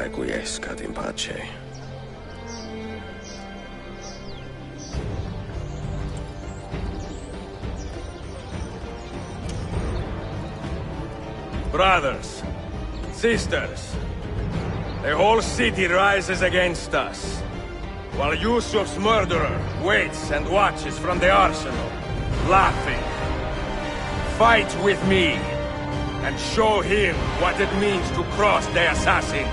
requiescat in pace. Brothers, sisters, the whole city rises against us, while Yusuf's murderer waits and watches from the arsenal, laughing. Fight with me, and show him what it means to cross the assassins.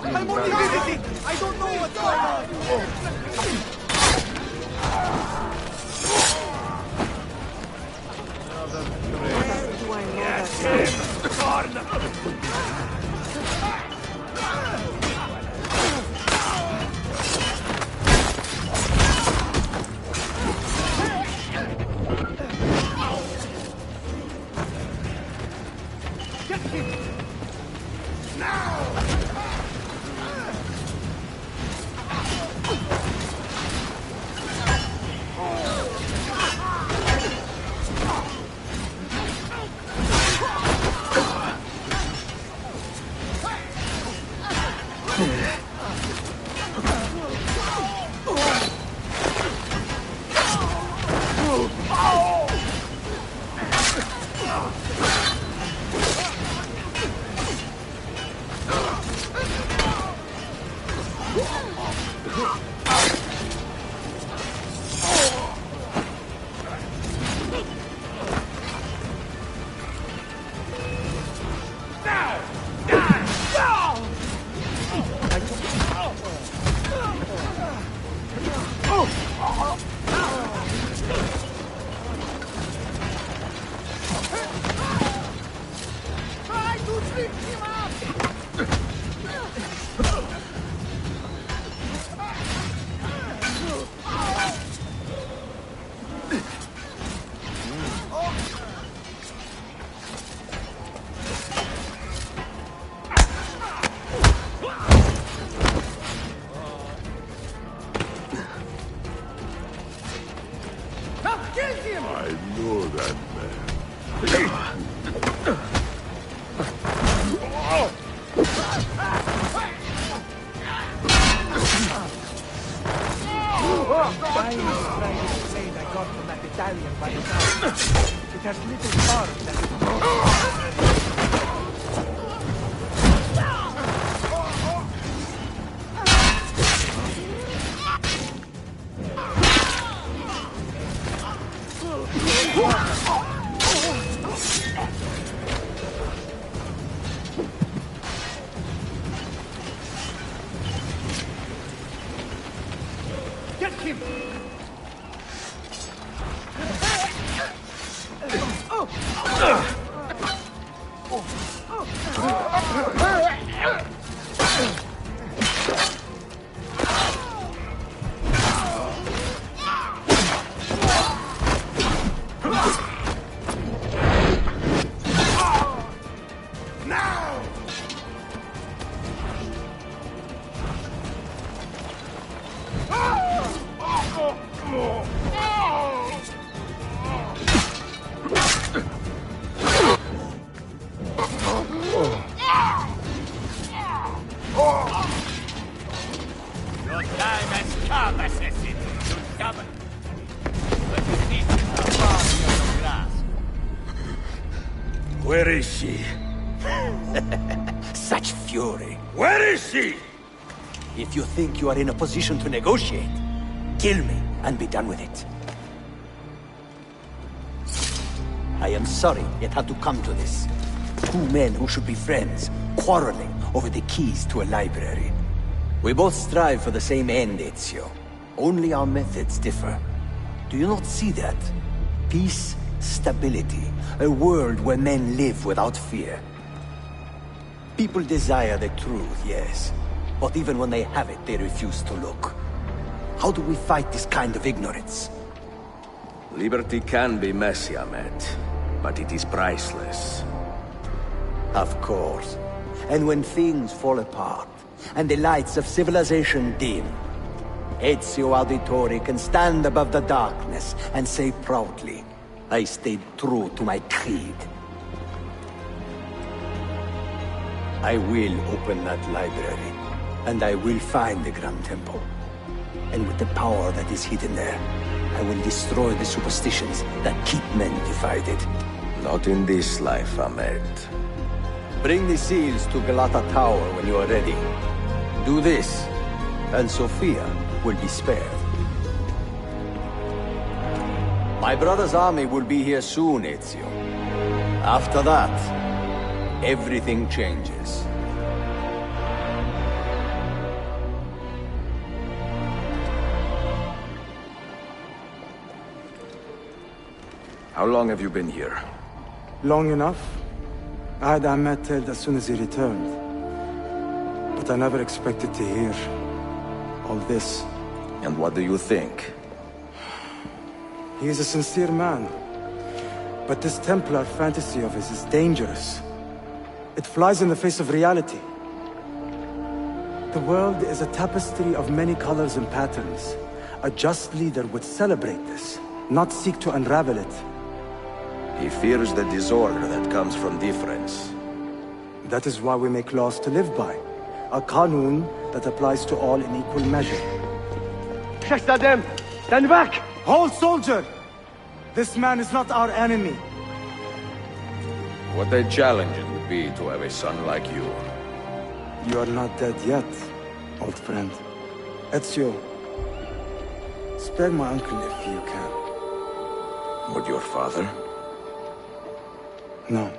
I'm only visiting! I don't know what's going on! Where do I know that? Get him! Now! I know that man. Dying is blade I got from that Italian by the town. It has little spark that Get him! Your time has come, assassin. To double. But this is far beyond your grasp. Where is she? Such fury. Where is she? If you think you are in a position to negotiate, kill me and be done with it. I am sorry it had to come to this. Two men who should be friends, quarreling over the keys to a library. We both strive for the same end, Ezio. Only our methods differ. Do you not see that? Peace, stability, a world where men live without fear. People desire the truth, yes. But even when they have it, they refuse to look. How do we fight this kind of ignorance? Liberty can be messy, Ahmed, but it is priceless. Of course. And when things fall apart, and the lights of civilization dim, Ezio Auditore can stand above the darkness and say proudly, I stayed true to my creed. I will open that library, and I will find the Grand Temple. And with the power that is hidden there, I will destroy the superstitions that keep men divided. Not in this life, Ahmed. Bring the seals to Galata Tower when you are ready. Do this, and Sophia will be spared. My brother's army will be here soon, Ezio. After that, everything changes. How long have you been here? Long enough. I had Ahmed killed as soon as he returned. But I never expected to hear all this. And what do you think? He is a sincere man. But this Templar fantasy of his is dangerous. It flies in the face of reality. The world is a tapestry of many colors and patterns. A just leader would celebrate this, not seek to unravel it. He fears the disorder that comes from difference. That is why we make laws to live by. A Qanun that applies to all in equal measure. Shahzadem, stand back! Hold, soldier! This man is not our enemy. What a challenge it would be to have a son like you. You are not dead yet, old friend. Ezio, spare my uncle if you can. Would your father? No.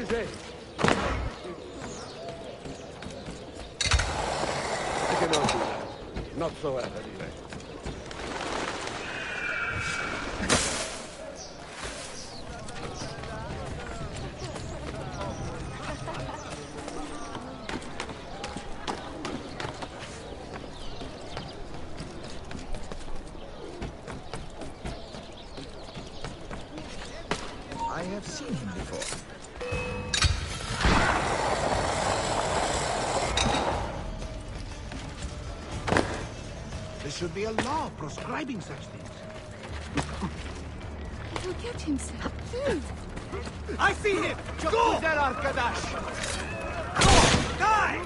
Excusez. I cannot do that. Not so at any rate. I have seen him before. There should be a law proscribing such things. He'll get himself. Please. I see him! Go! Arkadash! Go! Die!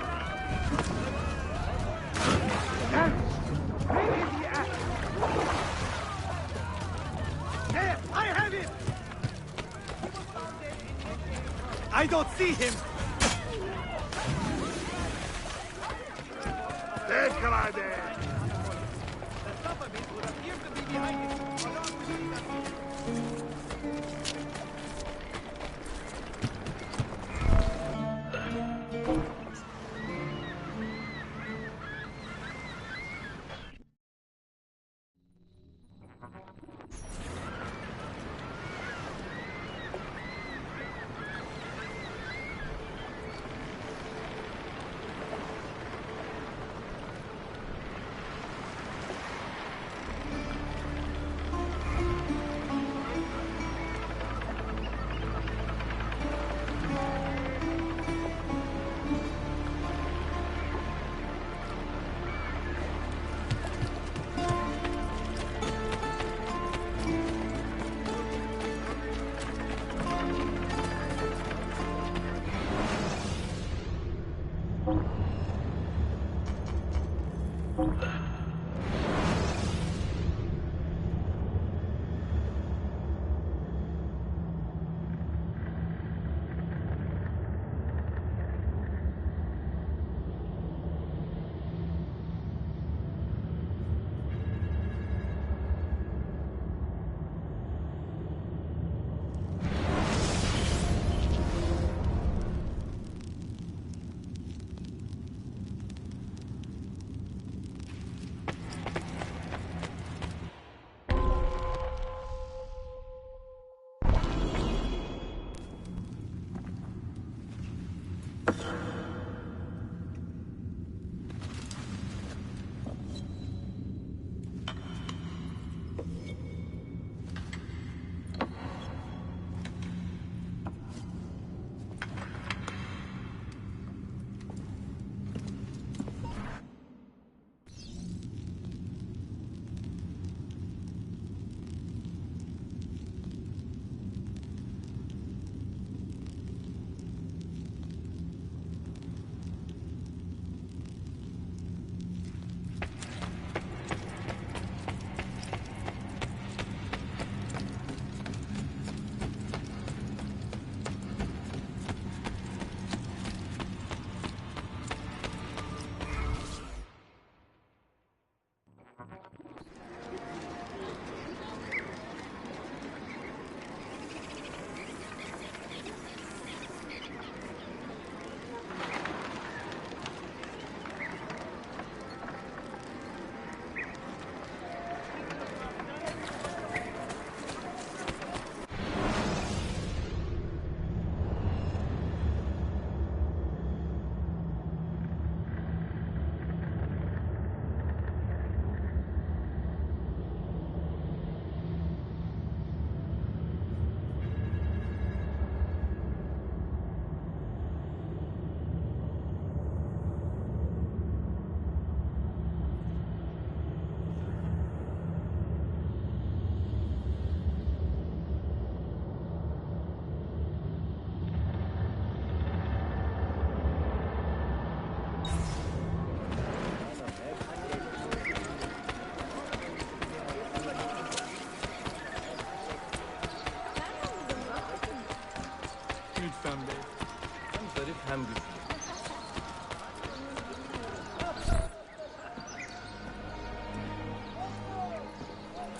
There! I have him! I don't see him! Degrade! The top of it would appear to be behind it.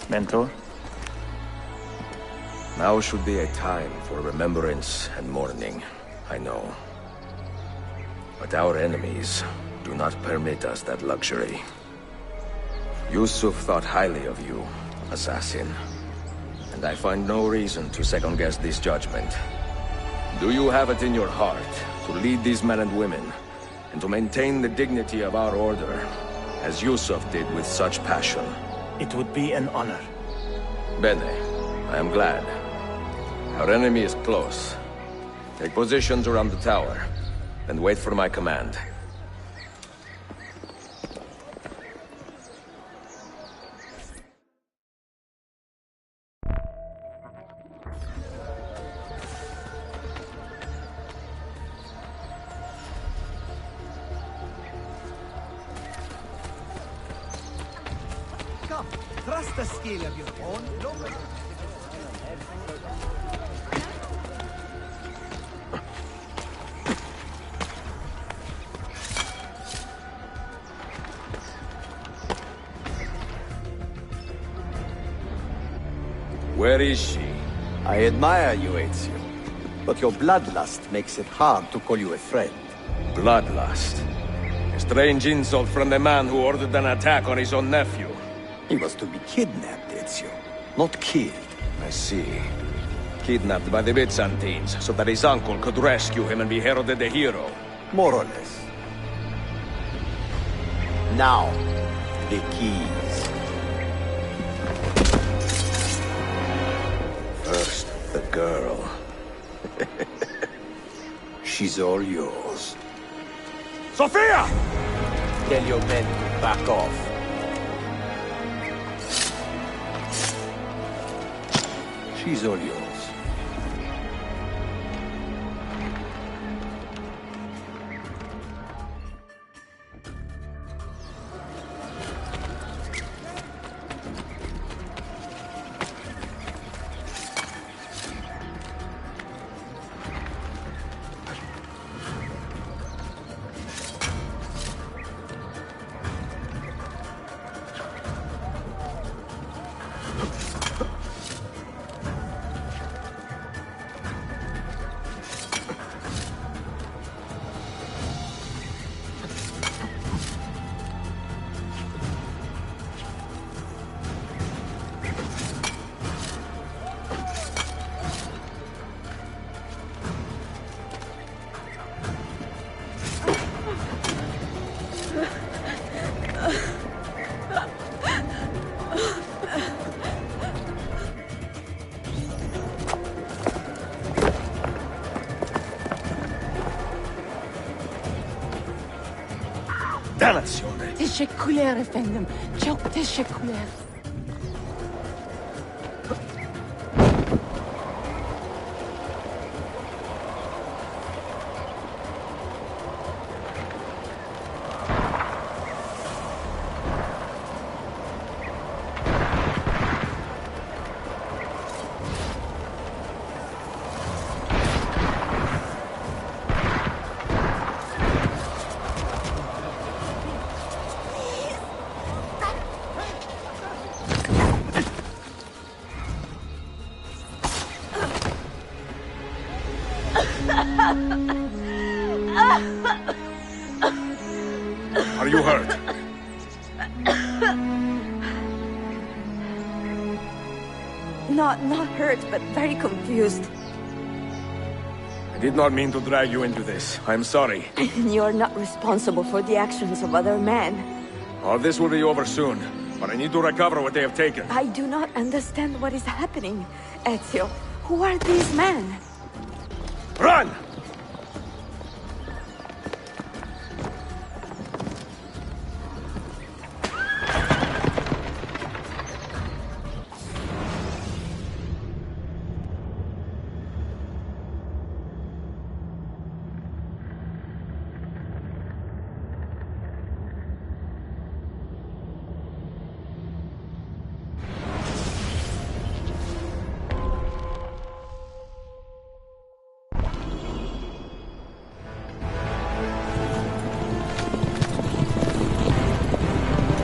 Mentor? Now should be a time for remembrance and mourning. I know. But our enemies do not permit us that luxury. Yusuf thought highly of you, assassin. And I find no reason to second-guess this judgment. Do you have it in your heart to lead these men and women, and to maintain the dignity of our order, as Yusuf did with such passion? It would be an honor. Bene, I am glad. Our enemy is close. Take positions around the tower, and wait for my command. Come, trust the skill of your own. Where is she? I admire you, Ezio. But your bloodlust makes it hard to call you a friend. Bloodlust. A strange insult from the man who ordered an attack on his own nephew. He was to be kidnapped, Ezio, not killed. I see. Kidnapped by the Byzantines, so that his uncle could rescue him and be heralded a hero. More or less. Now, the keys. First, the girl. She's all yours. Sophia! Tell your men to back off. She's all yours. Dannazione! تشكلير efendim. Çok teşekkürler. Are you hurt? Not hurt, but very confused. I did not mean to drag you into this. I'm sorry. You're not responsible for the actions of other men. All this will be over soon, but I need to recover what they have taken. I do not understand what is happening. Ezio, who are these men? Run!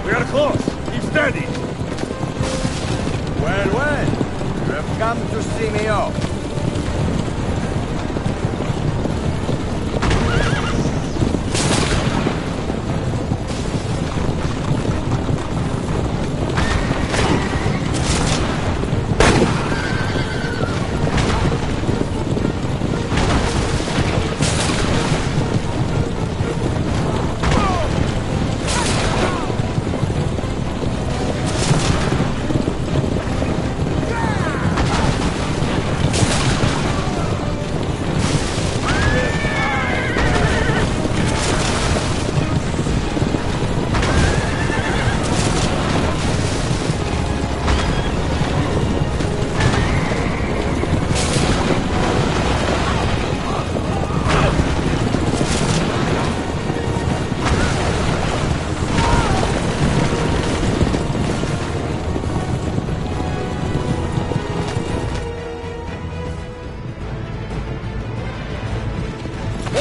We are close. Keep steady. Well, well. You have come to see me off.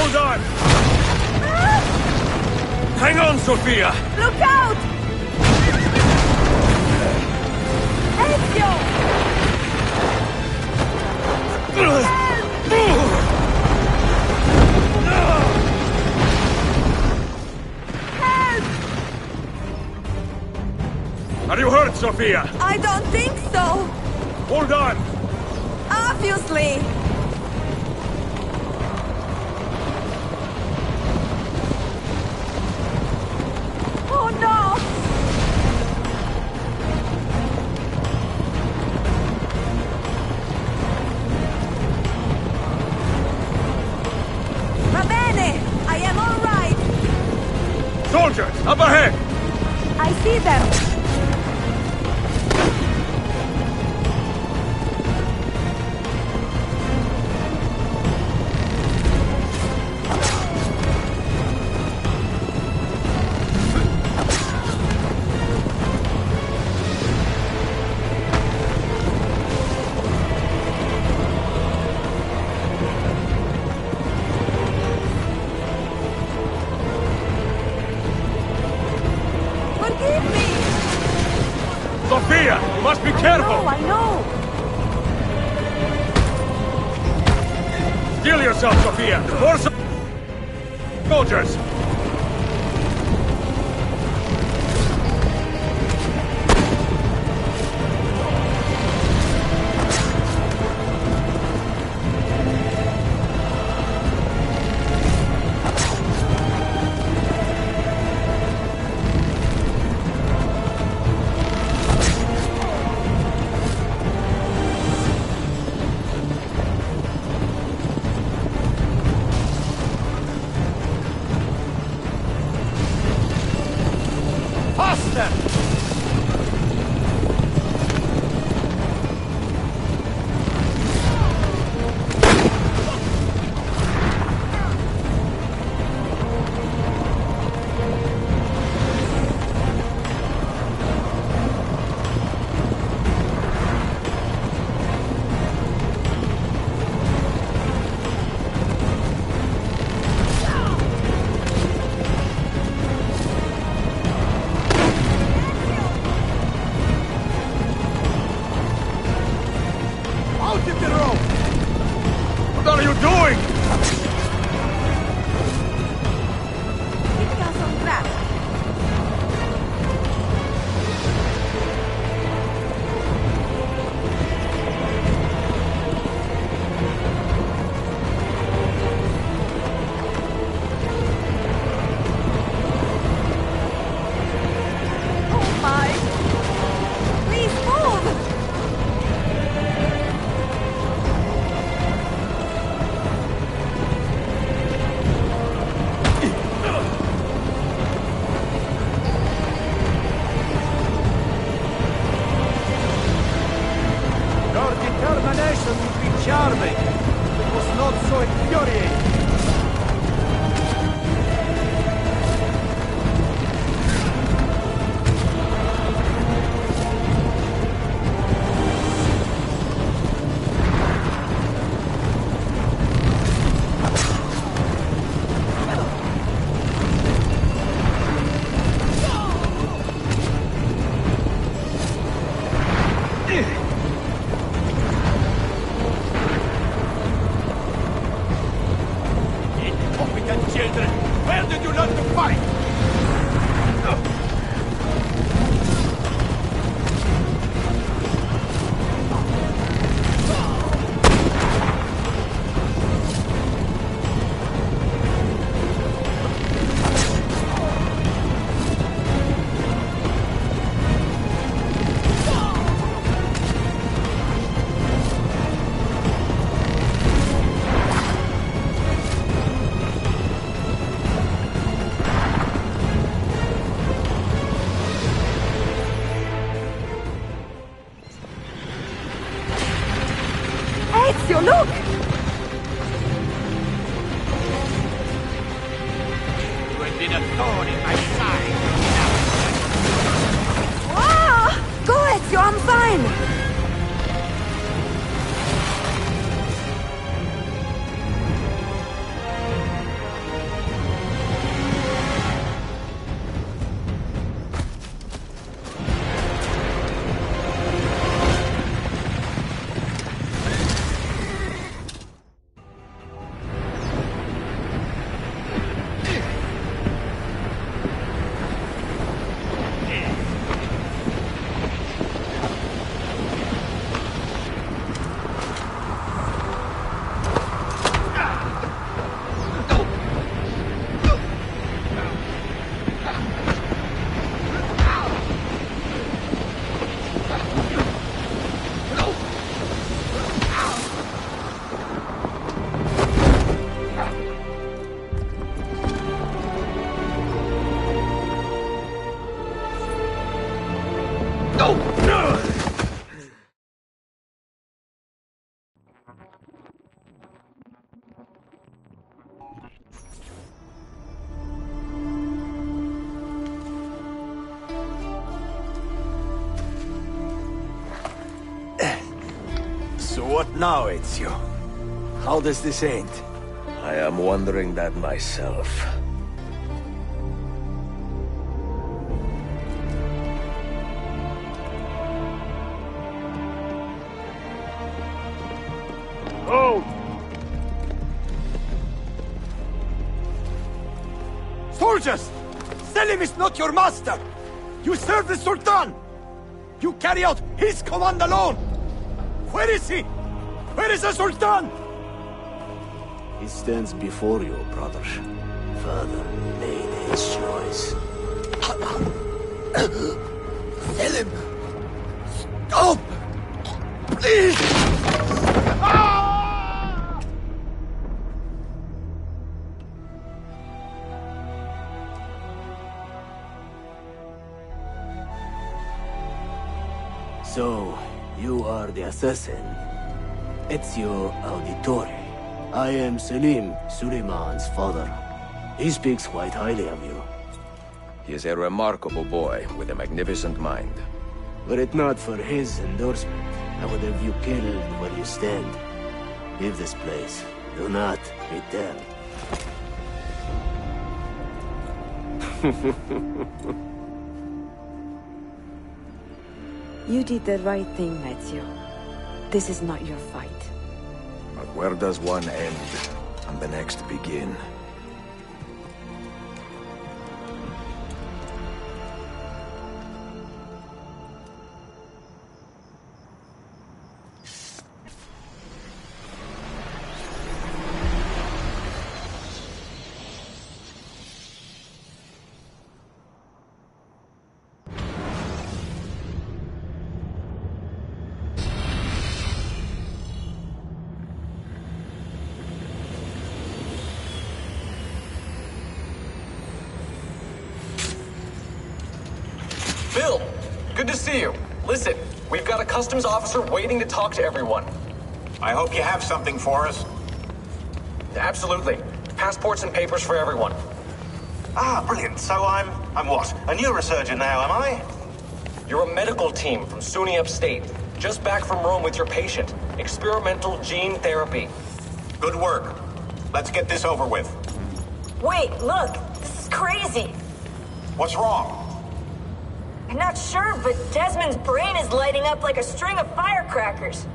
Hold on! Hang on, Sophia! Look out! Ezio! Are you hurt, Sophia? I don't think so! Hold on! Obviously! Oh no! Va bene! I am all right! Soldiers, up ahead! I see them! Forgive me! Sophia, you must be careful! I know! Steel yourself, Sophia! More soldiers! Faster! Out of the road! What are you doing? Keep us on track. Oh my! Please move! Your determination would be charming. It was not so infuriating. Incompetent children! Where did you learn to fight? Ezio, look! You have been a thorn in my side. Ah! Go, Ezio, I'm fine! What now, Ezio? How does this end? I am wondering that myself. Oh! Soldiers! Selim is not your master! You serve the Sultan! You carry out his command alone! Where is he? Where is the Sultan? He stands before you, brother. Father made his choice. Selim! Stop! Please! So, you are the assassin. Ezio Auditore. I am Selim, Suleiman's father. He speaks quite highly of you. He is a remarkable boy with a magnificent mind. Were it not for his endorsement, I would have you killed where you stand. Leave this place. Do not return. You did the right thing, Ezio. This is not your fight. But where does one end and the next begin? Bill, good to see you. Listen, we've got a customs officer waiting to talk to everyone. I hope you have something for us. Absolutely. Passports and papers for everyone. Ah, brilliant. So I'm what? A neurosurgeon now, am I? You're a medical team from SUNY Upstate. Just back from Rome with your patient. Experimental gene therapy. Good work. Let's get this over with. Wait, look! This is crazy! What's wrong? I'm not sure, but Desmond's brain is lighting up like a string of firecrackers.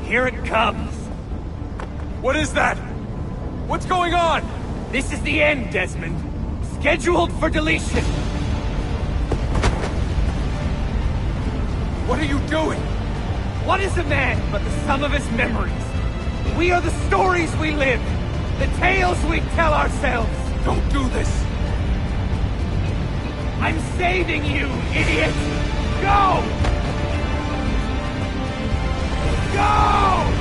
Here it comes! What is that? What's going on? This is the end, Desmond. Scheduled for deletion. What are you doing? What is a man but the sum of his memories? We are the stories we live, the tales we tell ourselves. Don't do this. I'm saving you, idiot! Go! Go!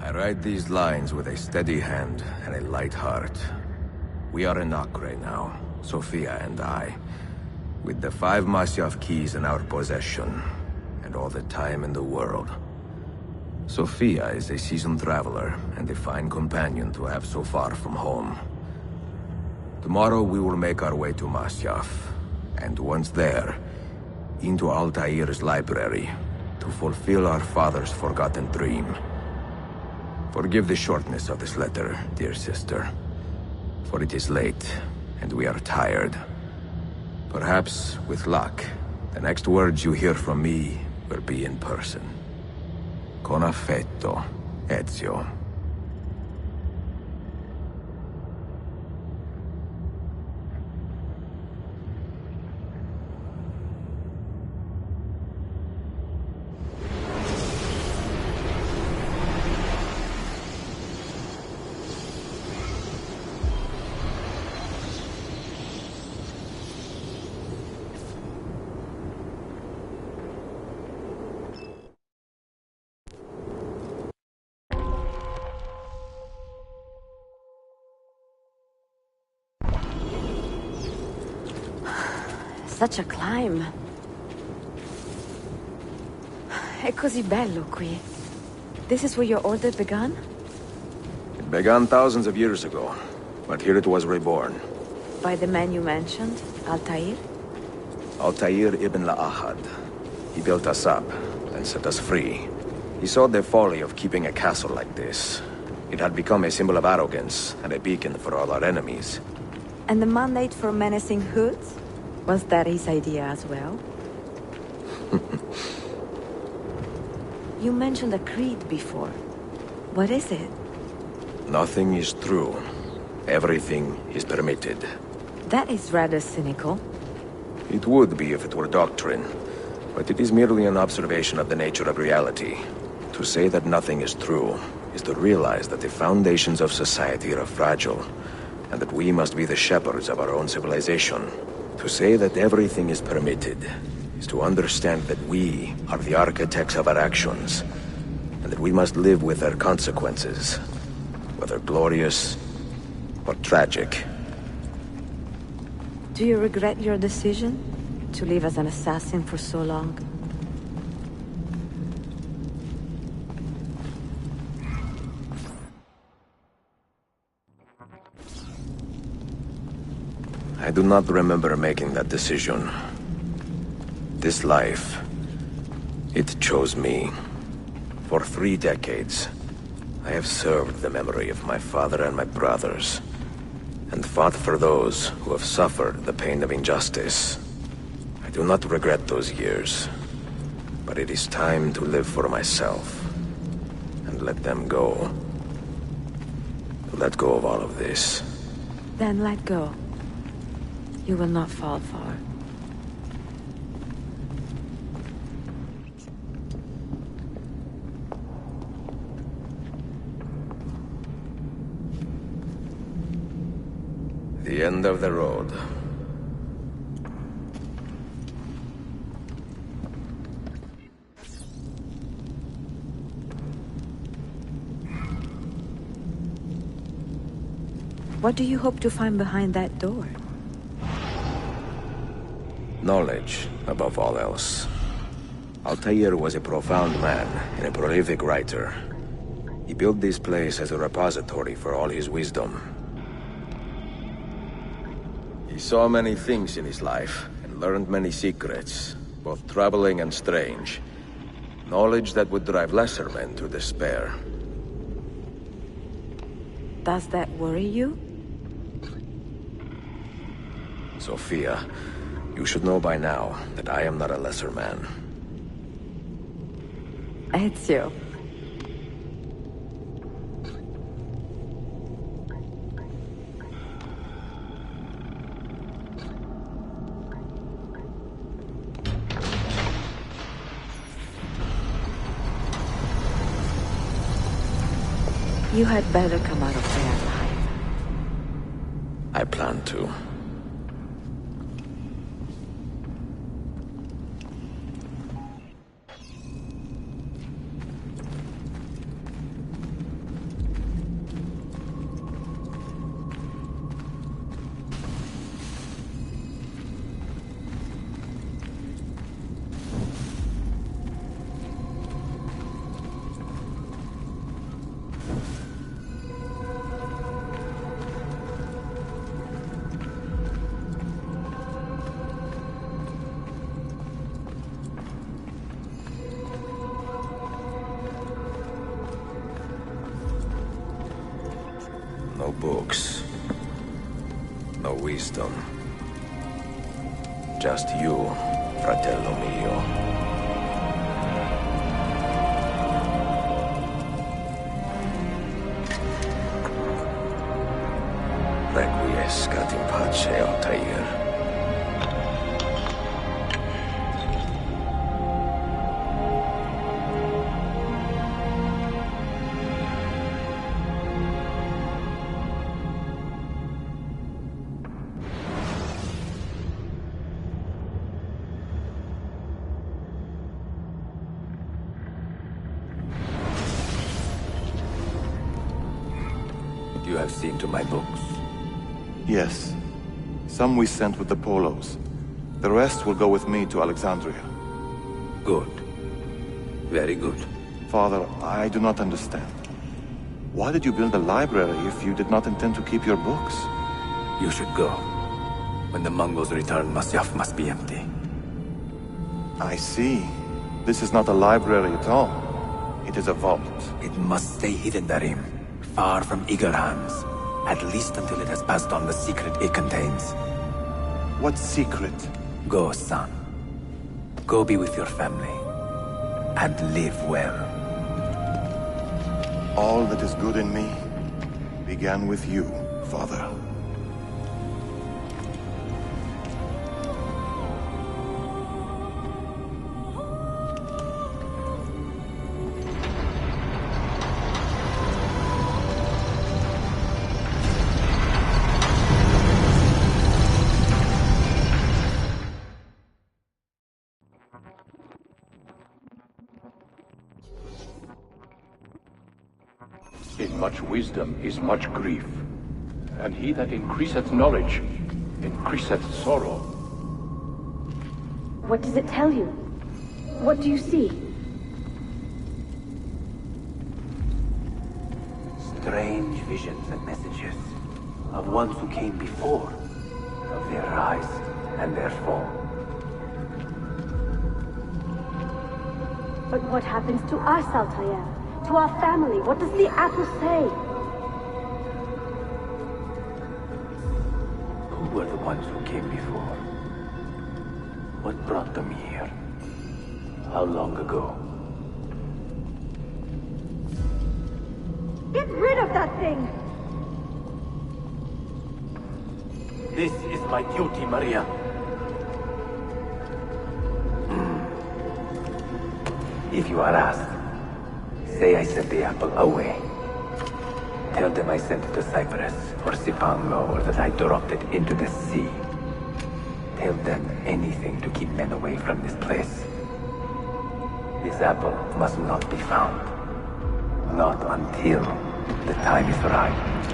I write these lines with a steady hand and a light heart. We are in Acre now, Sofia and I, with the 5 Masyaf keys in our possession, and all the time in the world. Sofia is a seasoned traveler and a fine companion to have so far from home. Tomorrow we will make our way to Masyaf, and once there, into Altair's library, to fulfill our father's forgotten dream. Forgive the shortness of this letter, dear sister, for it is late, and we are tired. Perhaps, with luck, the next words you hear from me will be in person. Con affetto, Ezio. Such a climb. È così bello qui. This is where your order began? It began thousands of years ago, but here it was reborn. By the man you mentioned, Altair? Altair ibn La'ahad. He built us up, and set us free. He saw the folly of keeping a castle like this. It had become a symbol of arrogance, and a beacon for all our enemies. And the mandate for menacing hoods? Was that his idea as well? You mentioned a creed before. What is it? Nothing is true. Everything is permitted. That is rather cynical. It would be if it were doctrine, but it is merely an observation of the nature of reality. To say that nothing is true is to realize that the foundations of society are fragile, and that we must be the shepherds of our own civilization. To say that everything is permitted is to understand that we are the architects of our actions, and that we must live with their consequences, whether glorious or tragic. Do you regret your decision to live as an assassin for so long? I do not remember making that decision. This life, it chose me. For 3 decades, I have served the memory of my father and my brothers, and fought for those who have suffered the pain of injustice. I do not regret those years, but it is time to live for myself, and let them go. To let go of all of this. Then let go. You will not fall far. The end of the road. What do you hope to find behind that door? Knowledge, above all else. Altair was a profound man and a prolific writer. He built this place as a repository for all his wisdom. He saw many things in his life, and learned many secrets, both troubling and strange. Knowledge that would drive lesser men to despair. Does that worry you? Sophia, you should know by now that I am not a lesser man. Ezio. You had better come out of there alive. I plan to. No books. No wisdom. Just you, fratello mio. Requiescat in pace, Altair. You have seen to my books? Yes. Some we sent with the Polos. The rest will go with me to Alexandria. Good. Very good. Father, I do not understand. Why did you build a library if you did not intend to keep your books? You should go. When the Mongols return, Masyaf must be empty. I see. This is not a library at all. It is a vault. It must stay hidden, Darim. Far from eager hands. At least until it has passed on the secret it contains. What secret? Go, son. Go be with your family. And live well. All that is good in me began with you, Father. In much wisdom is much grief, and he that increaseth knowledge increaseth sorrow. What does it tell you? What do you see? Strange visions and messages of ones who came before, of their rise and their fall. But what happens to us, Altair? To our family? What does the apple say? Who were the ones who came before? What brought them here? How long ago? Get rid of that thing! This is my duty, Maria. If you are asked, say I sent the apple away. Tell them I sent it to Cyprus or Cipango, or that I dropped it into the sea. Tell them anything to keep men away from this place. This apple must not be found. Not until the time is right.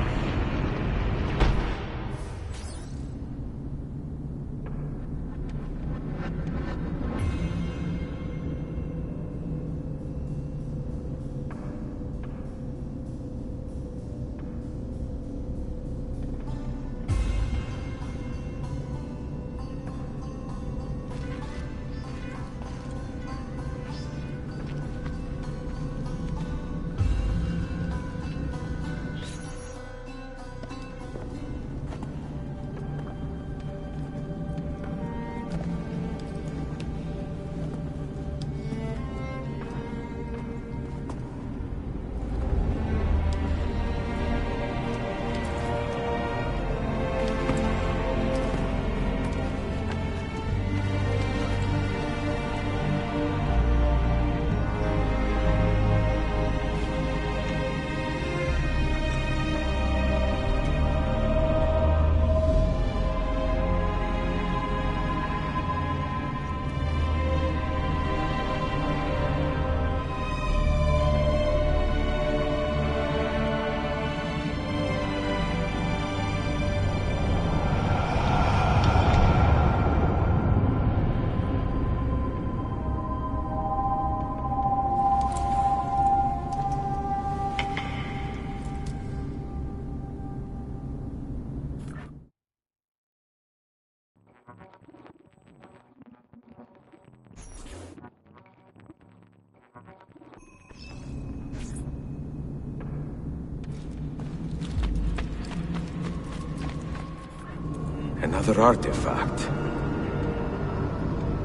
Another artifact.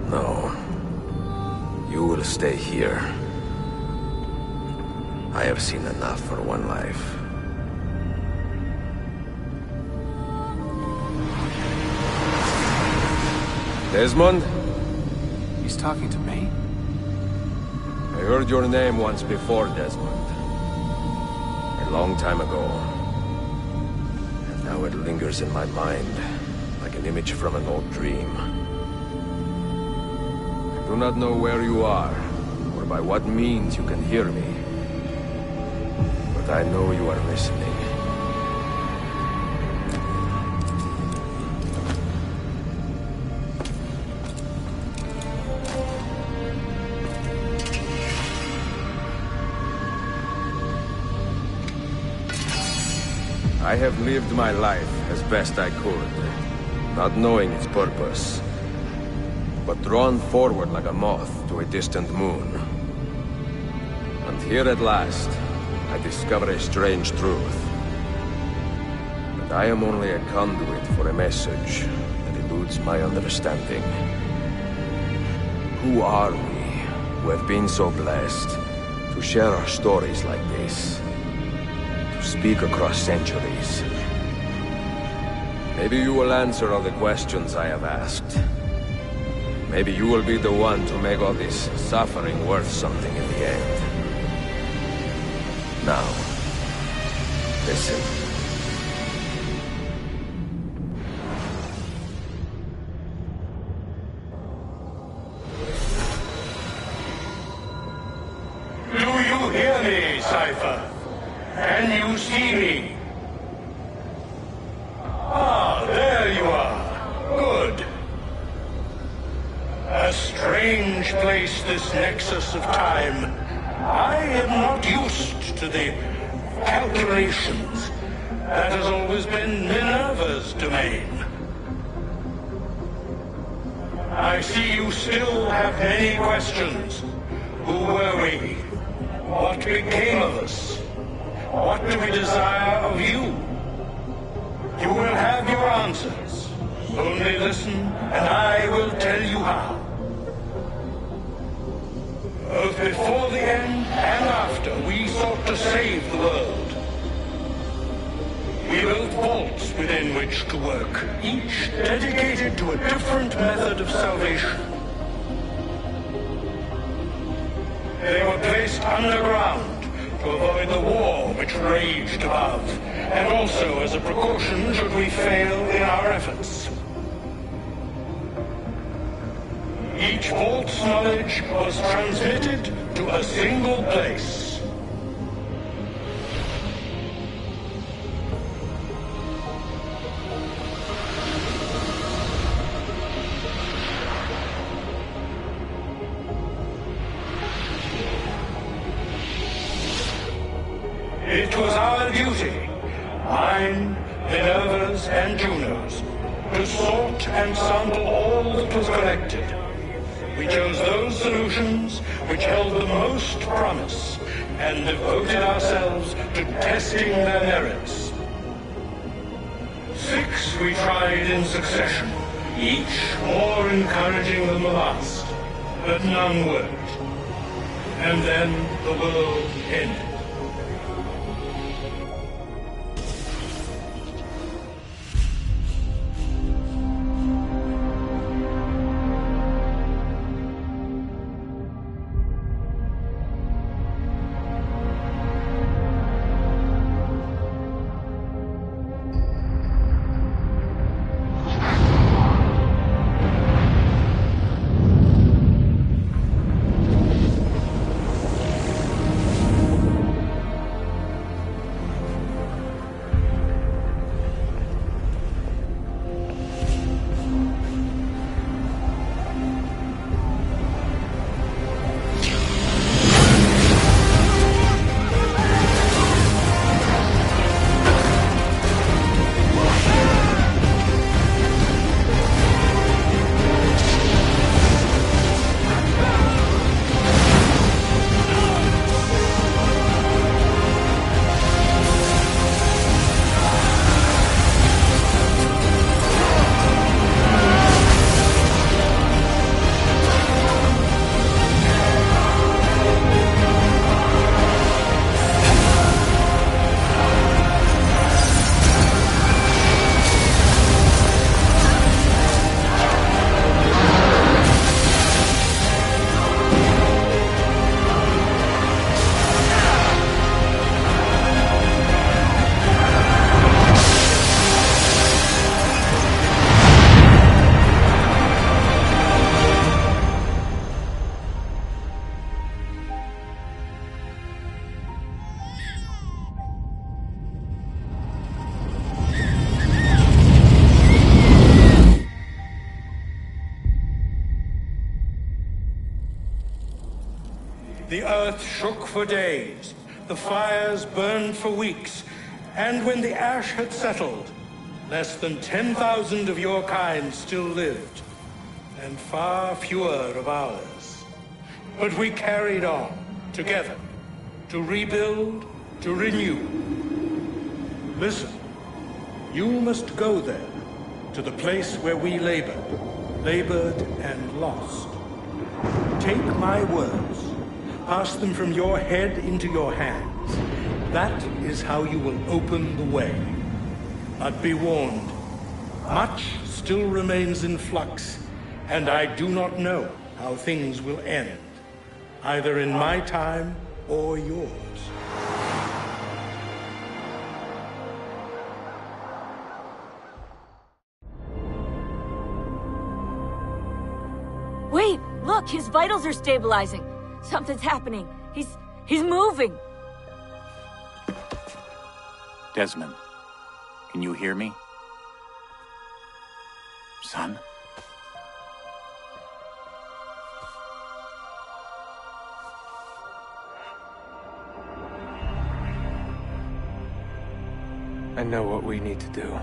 No. You will stay here. I have seen enough for one life. Desmond? He's talking to me? I heard your name once before, Desmond. A long time ago. And now it lingers in my mind, like an image from an old dream. I do not know where you are, or by what means you can hear me. But I know you are listening. I have lived my life as best I could, not knowing its purpose, but drawn forward like a moth to a distant moon. And here at last, I discover a strange truth. That I am only a conduit for a message that eludes my understanding. Who are we, who have been so blessed to share our stories like this? To speak across centuries? Maybe you will answer all the questions I have asked. Maybe you will be the one to make all this suffering worth something in the end. Now, listen. Do you hear me, Cypher? Can you see me? Ah, there you are. Good. A strange place, this nexus of time. I am not used to the calculations. That has always been Minerva's domain. I see you still have many questions. Who were we? What became of us? What do we desire of you? You will have your answers. Only listen, and I will tell you how. Both before the end and after, we sought to save the world. We built vaults within which to work, each dedicated to a different method of salvation. They were placed underground to avoid the war which raged above, and also as a precaution should we fail in our efforts. Each vault's knowledge was transmitted to a single place. It was our duty, mine, Minerva's, and Juno's, to sort and sample all that was collected. We chose those solutions which held the most promise, and devoted ourselves to testing their merits. 6 we tried in succession, each more encouraging than the last, but none worked. And then the world ended. The earth shook for days, the fires burned for weeks, And when the ash had settled, less than 10,000 of your kind still lived, and far fewer of ours. But we carried on, together, to rebuild, to renew. Listen, you must go there, to the place where we labored and lost. Take my words, pass them from your head into your hands. That is how you will open the way. But be warned, much still remains in flux, and I do not know how things will end, either in my time or yours. Wait, look, his vitals are stabilizing. Something's happening. He's moving. Desmond, can you hear me? Son? I know what we need to do.